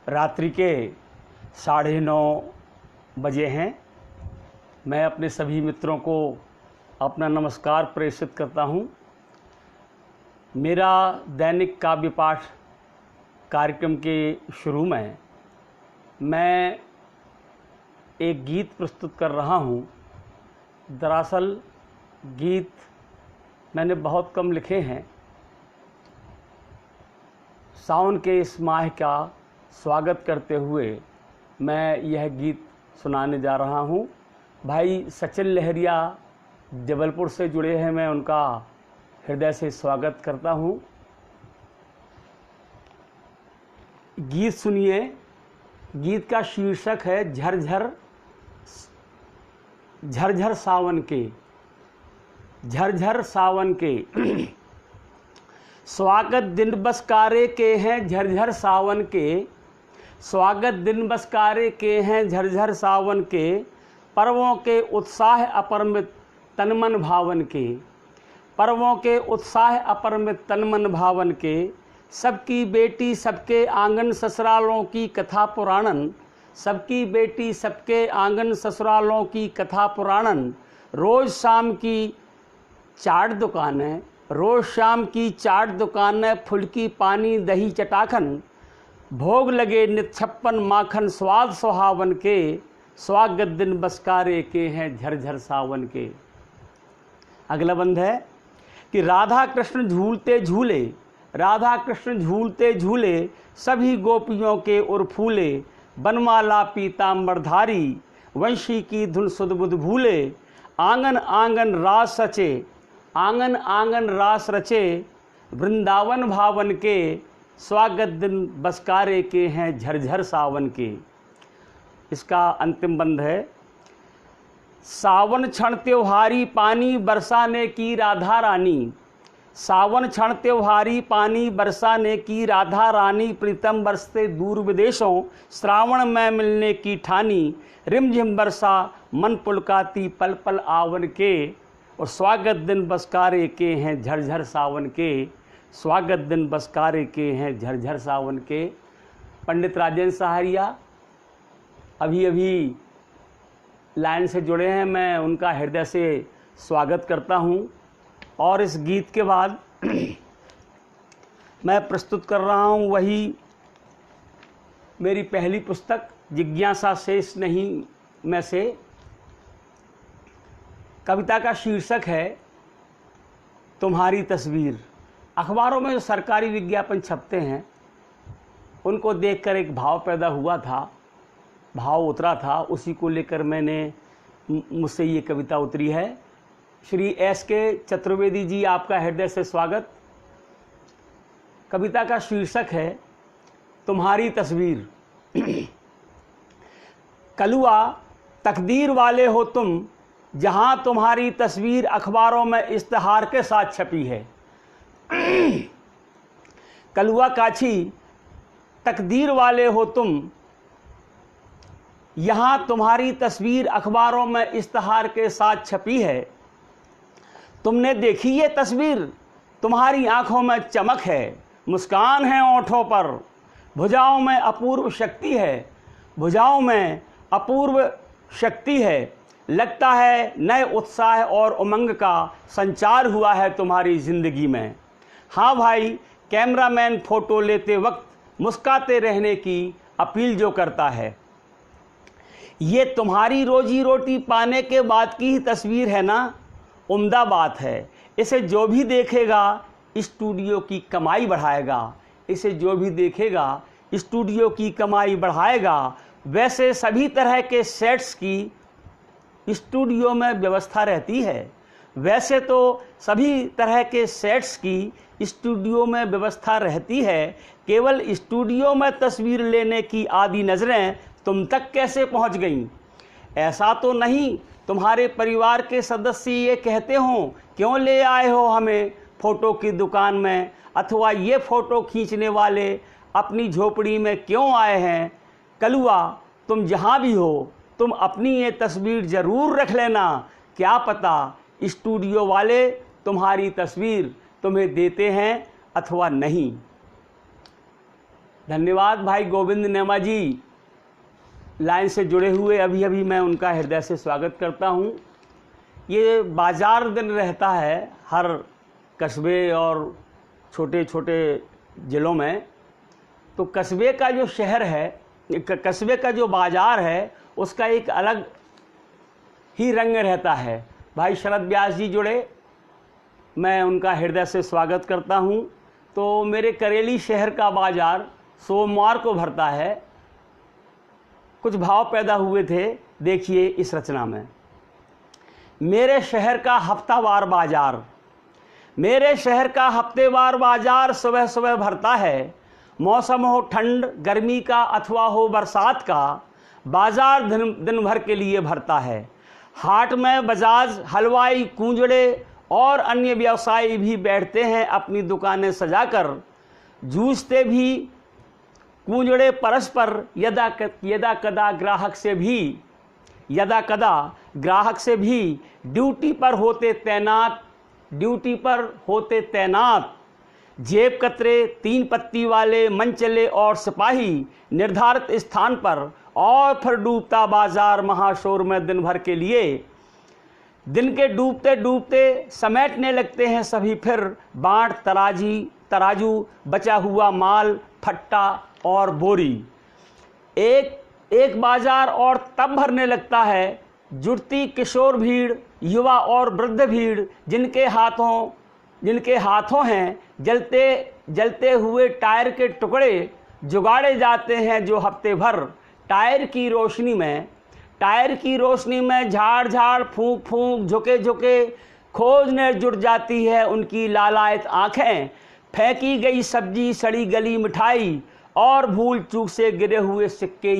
रात्रि के 9:30 बजे हैं। मैं अपने सभी मित्रों को अपना नमस्कार प्रेषित करता हूं। मेरा दैनिक काव्य पाठ कार्यक्रम के शुरू में मैं एक गीत प्रस्तुत कर रहा हूं। दरअसल गीत मैंने बहुत कम लिखे हैं। सावन के इस माह का स्वागत करते हुए मैं यह गीत सुनाने जा रहा हूं। भाई सचिन लहरिया जबलपुर से जुड़े हैं, मैं उनका हृदय से स्वागत करता हूं। गीत सुनिए। गीत का शीर्षक है झरझर झरझर सावन के। झरझर सावन के स्वागत दिन बसकारे के हैं झरझर सावन के। स्वागत दिन बसकारे के हैं झरझर सावन के। पर्वों के उत्साह अपरमित तनमन भावन के। पर्वों के उत्साह अपरमित तनमन भावन के। सबकी बेटी सबके आंगन ससुरालों की कथा पुराणन। सबकी बेटी सबके आंगन ससुरालों की कथा पुराणन। रोज़ शाम की चाट दुकानें, रोज़ शाम की चाट दुकानें, फुल्की पानी दही चटाखन। भोग लगे नित 56 माखन स्वाद सुहावन के। स्वागत दिन बसकारे के हैं झरझर सावन के। अगला बंद है कि राधा कृष्ण झूलते झूले, राधा कृष्ण झूलते झूले, सभी गोपियों के उर फूले। बनमाला पीताम्बरधारी, वंशी की धुन सुध बुध भूले। आंगन आंगन रास सचे, आंगन आंगन रास रचे, वृंदावन भावन के। स्वागत दिन बसकारे के हैं झरझर सावन के। इसका अंतिम बंद है। सावन क्षण त्योहारी पानी बरसाने की राधा रानी। सावन क्षण त्योहारी पानी बरसाने की राधा रानी। प्रीतम बरसते दूर विदेशों, श्रावण में मिलने की ठानी। रिमझिम बरसा मन पुलकाती पल पल आवन के। और स्वागत दिन बसकारे के हैं झरझर सावन के। स्वागत दिन बसकारे के हैं झरझर सावन के। पंडित राजेंद्र सहारिया अभी अभी लाइन से जुड़े हैं, मैं उनका हृदय से स्वागत करता हूं। और इस गीत के बाद मैं प्रस्तुत कर रहा हूं वही मेरी पहली पुस्तक जिज्ञासा शेष नहीं में से। कविता का शीर्षक है तुम्हारी तस्वीर। अखबारों में जो सरकारी विज्ञापन छपते हैं उनको देखकर एक भाव पैदा हुआ था, भाव उतरा था, उसी को लेकर मुझसे ये कविता उतरी है। श्री एस के चतुर्वेदी जी, आपका हृदय से स्वागत। कविता का शीर्षक है तुम्हारी तस्वीर। कलुआ तकदीर वाले हो तुम, जहां तुम्हारी तस्वीर अखबारों में इश्तिहार के साथ छपी है। कलुआ काछी तकदीर वाले हो तुम, यहां तुम्हारी तस्वीर अखबारों में इश्तिहार के साथ छपी है। तुमने देखी ये तस्वीर, तुम्हारी आंखों में चमक है, मुस्कान है ओंठों पर, भुजाओं में अपूर्व शक्ति है, भुजाओं में अपूर्व शक्ति है। लगता है नए उत्साह और उमंग का संचार हुआ है तुम्हारी ज़िंदगी में। हाँ भाई, कैमरामैन फ़ोटो लेते वक्त मुस्काते रहने की अपील जो करता है। ये तुम्हारी रोजी रोटी पाने के बाद की ही तस्वीर है ना, उम्दा बात है। इसे जो भी देखेगा स्टूडियो की कमाई बढ़ाएगा। इसे जो भी देखेगा स्टूडियो की कमाई बढ़ाएगा। वैसे सभी तरह के सेट्स की स्टूडियो में व्यवस्था रहती है। वैसे तो सभी तरह के सेट्स की स्टूडियो में व्यवस्था रहती है। केवल स्टूडियो में तस्वीर लेने की आदी नज़रें तुम तक कैसे पहुंच गईं? ऐसा तो नहीं तुम्हारे परिवार के सदस्य ये कहते हों क्यों ले आए हो हमें फ़ोटो की दुकान में, अथवा ये फ़ोटो खींचने वाले अपनी झोपड़ी में क्यों आए हैं? कलुआ तुम जहाँ भी हो, तुम अपनी ये तस्वीर ज़रूर रख लेना। क्या पता स्टूडियो वाले तुम्हारी तस्वीर तुम्हें देते हैं अथवा नहीं। धन्यवाद भाई गोविंद नेमा जी लाइन से जुड़े हुए, अभी अभी मैं उनका हृदय से स्वागत करता हूं। ये बाजार दिन रहता है हर कस्बे और छोटे छोटे ज़िलों में। तो कस्बे का जो शहर है, कस्बे का जो बाज़ार है, उसका एक अलग ही रंग रहता है। भाई शरद व्यास जी जुड़े, मैं उनका हृदय से स्वागत करता हूं। तो मेरे करेली शहर का बाज़ार सोमवार को भरता है। कुछ भाव पैदा हुए थे, देखिए इस रचना में। मेरे शहर का हफ्तावार बाज़ार, मेरे शहर का हफ्तेवार बाज़ार सुबह सुबह भरता है। मौसम हो ठंड गर्मी का अथवा हो बरसात का, बाज़ार दिन भर के लिए भरता है। हाट में बजाज, हलवाई, कूंजड़े और अन्य व्यवसायी भी बैठते हैं अपनी दुकानें सजाकर। जूझते भी कूंजड़े परस्पर, यदा कदा ग्राहक से भी ड्यूटी पर होते तैनात। जेब कतरे, 3 पत्ती वाले, मनचले और सिपाही निर्धारित स्थान पर, और फिर डूबता बाजार महाशोर में दिन भर के लिए। दिन के डूबते डूबते समेटने लगते हैं सभी फिर बाँट, तराजू, बचा हुआ माल, फट्टा और बोरी। एक बाजार और तब भरने लगता है, जुटती किशोर भीड़, युवा और वृद्ध भीड़, जिनके हाथों हैं जलते हुए टायर के टुकड़े, जुगाड़े जाते हैं जो हफ्ते भर। टायर की रोशनी में झाड़ फूंक झुके खोजने जुट जाती है उनकी लालायत आंखें। फेंकी गई सब्जी, सड़ी गली मिठाई और भूल चूक से गिरे हुए सिक्के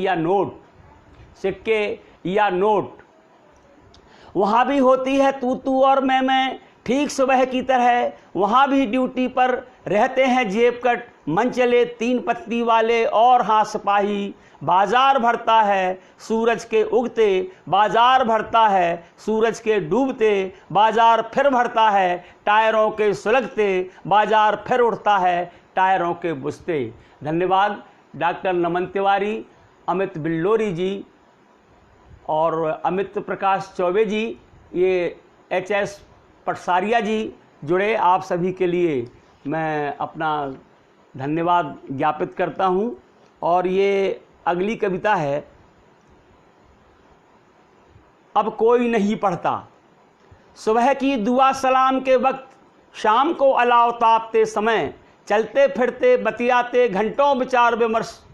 या नोट। वहाँ भी होती है तू और मैं ठीक सुबह की तरह। वहाँ भी ड्यूटी पर रहते हैं जेब कट, मनचले, 3 पत्ती वाले और हाँ सिपाही। बाजार भरता है सूरज के उगते, बाजार भरता है सूरज के डूबते, बाजार फिर भरता है टायरों के सुलगते, बाजार फिर उठता है टायरों के बुझते। धन्यवाद डॉक्टर नमन तिवारी, अमित बिल्लोरी जी और अमित प्रकाश चौबे जी, ये HS पटसारिया जी जुड़े। आप सभी के लिए मैं अपना धन्यवाद ज्ञापित करता हूँ। और ये अगली कविता है, अब कोई नहीं पढ़ता। सुबह की दुआ सलाम के वक्त, शाम को अलाव तापते समय, चलते फिरते बतियाते घंटों विचार विमर्श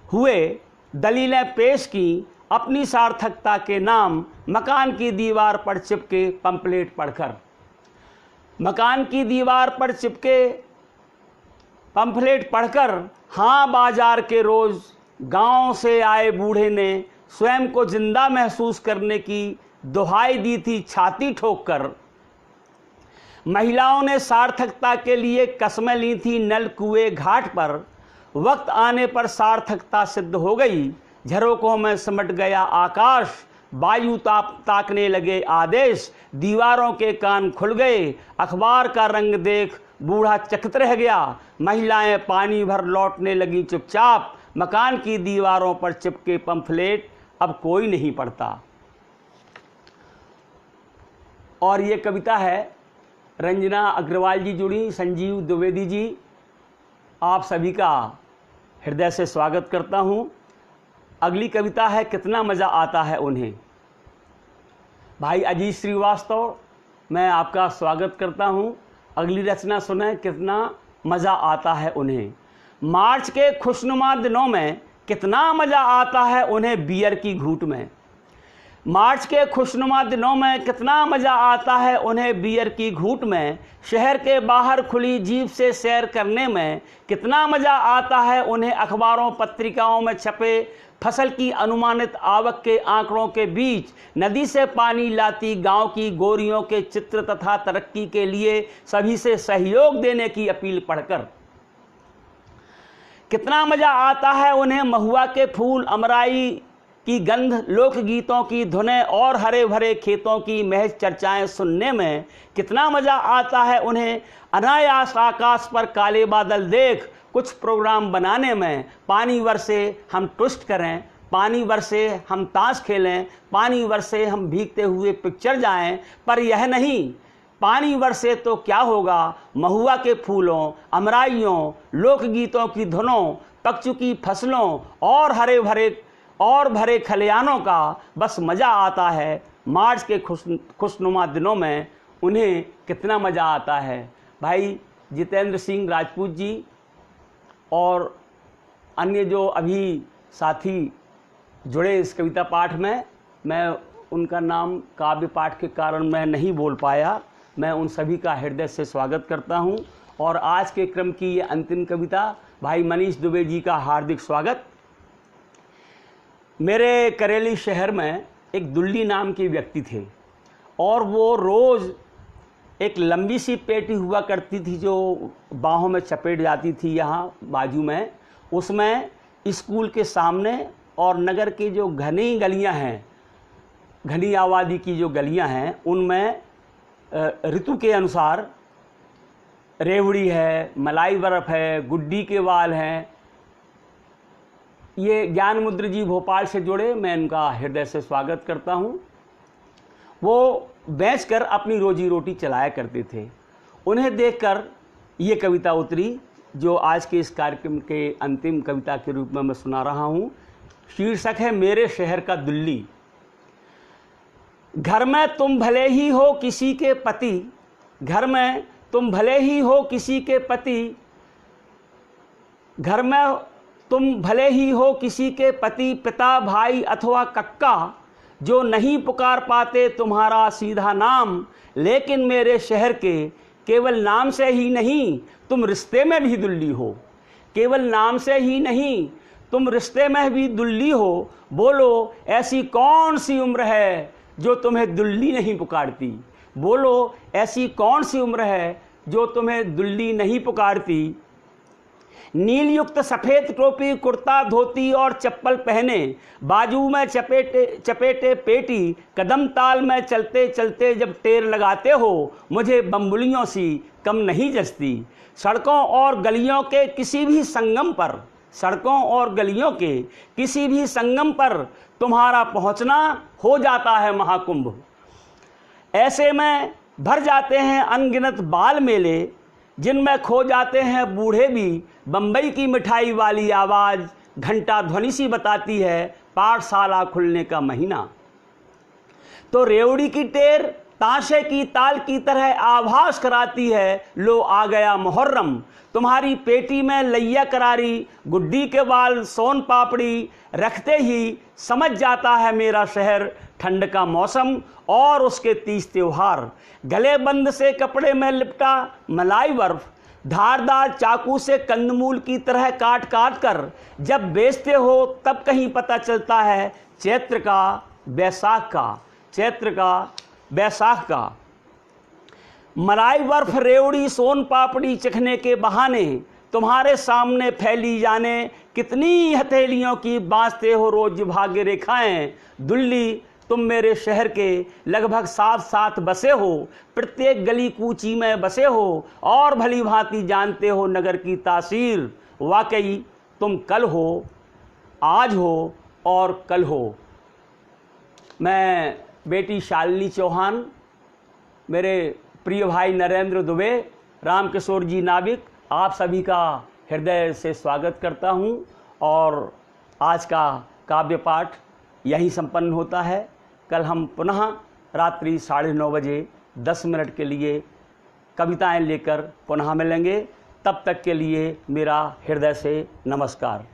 हुए, दलीलें पेश की अपनी सार्थकता के नाम। मकान की दीवार पर चिपके पंपलेट पढ़कर, मकान की दीवार पर चिपके पंपलेट पढ़कर। हाँ बाजार के रोज़ गांव से आए बूढ़े ने स्वयं को जिंदा महसूस करने की दुहाई दी थी छाती ठोक कर। महिलाओं ने सार्थकता के लिए कस्में ली थी नल कुएं घाट पर। वक्त आने पर सार्थकता सिद्ध हो गई, झरोकों में सिमट गया आकाश। वायु ताकने लगे आदेश, दीवारों के कान खुल गए। अखबार का रंग देख बूढ़ा चकित रह गया। महिलाएं पानी भर लौटने लगी चुपचाप। मकान की दीवारों पर चिपके पंफलेट अब कोई नहीं पढ़ता। और ये कविता है रंजना अग्रवाल जी जुड़ी, संजीव द्विवेदी जी, आप सभी का हृदय से स्वागत करता हूँ। अगली कविता है, कितना मज़ा आता है उन्हें। भाई अजीत श्रीवास्तव, मैं आपका स्वागत करता हूँ। अगली रचना सुने, कितना मज़ा आता है उन्हें। मार्च के खुशनुमा दिनों में कितना मज़ा आता है उन्हें बियर की घूंट में। मार्च के खुशनुमा दिनों में कितना मज़ा आता है उन्हें बियर की घूंट में। शहर के बाहर खुली जीप से सैर करने में कितना मज़ा आता है उन्हें। अखबारों पत्रिकाओं में छपे फसल की अनुमानित आवक के आंकड़ों के बीच नदी से पानी लाती गांव की गोरियों के चित्र तथा तरक्की के लिए सभी से सहयोग देने की अपील पढ़कर। कितना मज़ा आता है उन्हें महुआ के फूल, अमराई की गंध, लोकगीतों की धुनें और हरे भरे खेतों की महज चर्चाएं सुनने में। कितना मज़ा आता है उन्हें अनायास आकाश पर काले बादल देख, कुछ प्रोग्राम बनाने में पानी बरसे हम ट्विस्ट करें, पानी बरसे हम ताश खेलें, पानी बरसे हम भीगते हुए पिक्चर जाएं, पर यह नहीं, पानी बरसे तो क्या होगा, महुआ के फूलों, अमराइयों, लोकगीतों की धुनों, पक चुकी फसलों और हरे भरे खलियानों का बस मज़ा आता है। मार्च के खुशनुमा दिनों में उन्हें कितना मज़ा आता है। भाई जितेंद्र सिंह राजपूत जी और अन्य जो अभी साथी जुड़े इस कविता पाठ में, मैं उनका नाम काव्य पाठ के कारण मैं नहीं बोल पाया, मैं उन सभी का हृदय से स्वागत करता हूं। और आज के क्रम की ये अंतिम कविता भाई मनीष दुबे जी का हार्दिक स्वागत। मेरे करेली शहर में एक दुल्ली नाम के व्यक्ति थे और वो रोज़ एक लंबी सी पेटी हुआ करती थी जो बाहों में चपेट जाती थी यहाँ बाजू में, उसमें स्कूल के सामने और नगर के जो घनी गलियाँ हैं, घनी आबादी की जो गलियाँ हैं, उनमें ऋतु के अनुसार रेवड़ी है, मलाई बर्फ़ है, गुड्डी के बाल हैं। ये ज्ञान मुद्र जी भोपाल से जुड़े, मैं इनका हृदय से स्वागत करता हूँ। वो बेचकर अपनी रोजी रोटी चलाया करते थे। उन्हें देखकर ये कविता उतरी जो आज के इस कार्यक्रम के अंतिम कविता के रूप में मैं सुना रहा हूँ। शीर्षक है मेरे शहर का दुल्ली। घर में तुम भले ही हो किसी के पति, घर में तुम भले ही हो किसी के पति, घर में तुम भले ही हो किसी के पति, पिता, भाई अथवा कक्का, जो नहीं पुकार पाते तुम्हारा सीधा नाम, लेकिन मेरे शहर के केवल नाम से ही नहीं तुम रिश्ते में भी दुल्ली हो। केवल नाम से ही नहीं तुम रिश्ते में भी दुल्ली हो। बोलो ऐसी कौन सी उम्र है जो तुम्हें दुल्ली नहीं पुकारती, बोलो ऐसी कौन सी उम्र है जो तुम्हें दुल्ली नहीं पुकारती। नील युक्त सफ़ेद टोपी, कुर्ता, धोती और चप्पल पहने, बाजू में चपेटे पेटी, कदम ताल में चलते चलते जब टेर लगाते हो, मुझे बम्बुलियों सी कम नहीं जचती। सड़कों और गलियों के किसी भी संगम पर, सड़कों और गलियों के किसी भी संगम पर तुम्हारा पहुंचना हो जाता है महाकुंभ। ऐसे में भर जाते हैं अनगिनत बाल मेले, जिनमें खो जाते हैं बूढ़े भी। बम्बई की मिठाई वाली आवाज़ घंटा ध्वनि सी बताती है पाठशाला खुलने का महीना। तो रेवड़ी की टेर ताशे की ताल की तरह आभास कराती है, लो आ गया मुहर्रम। तुम्हारी पेटी में लैया करारी, गुड्डी के बाल, सोन पापड़ी रखते ही समझ जाता है मेरा शहर ठंड का मौसम और उसके 30 त्योहार। गले बंद से कपड़े में लिपटा मलाई बर्फ, धारदार चाकू से कंदमूल की तरह काट काट कर जब बेचते हो, तब कहीं पता चलता है चैत्र का बैसाख का, चैत्र का बैसाख का। मलाई बर्फ, रेवड़ी, सोन पापड़ी चखने के बहाने तुम्हारे सामने फैली जाने कितनी हथेलियों की बांधते हो रोज भाग्य रेखाएं। दुल्ली तुम मेरे शहर के लगभग 7 बसे हो, प्रत्येक गली कूची में बसे हो और भली भांति जानते हो नगर की तासीर। वाकई तुम कल हो, आज हो और कल हो। मैं बेटी शालिनी चौहान, मेरे प्रिय भाई नरेंद्र दुबे, रामकिशोर जी नाविक, आप सभी का हृदय से स्वागत करता हूं। और आज का काव्य पाठ यहीं संपन्न होता है। कल हम पुनः रात्रि 9:30 बजे 10 मिनट के लिए कविताएं लेकर पुनः मिलेंगे। तब तक के लिए मेरा हृदय से नमस्कार।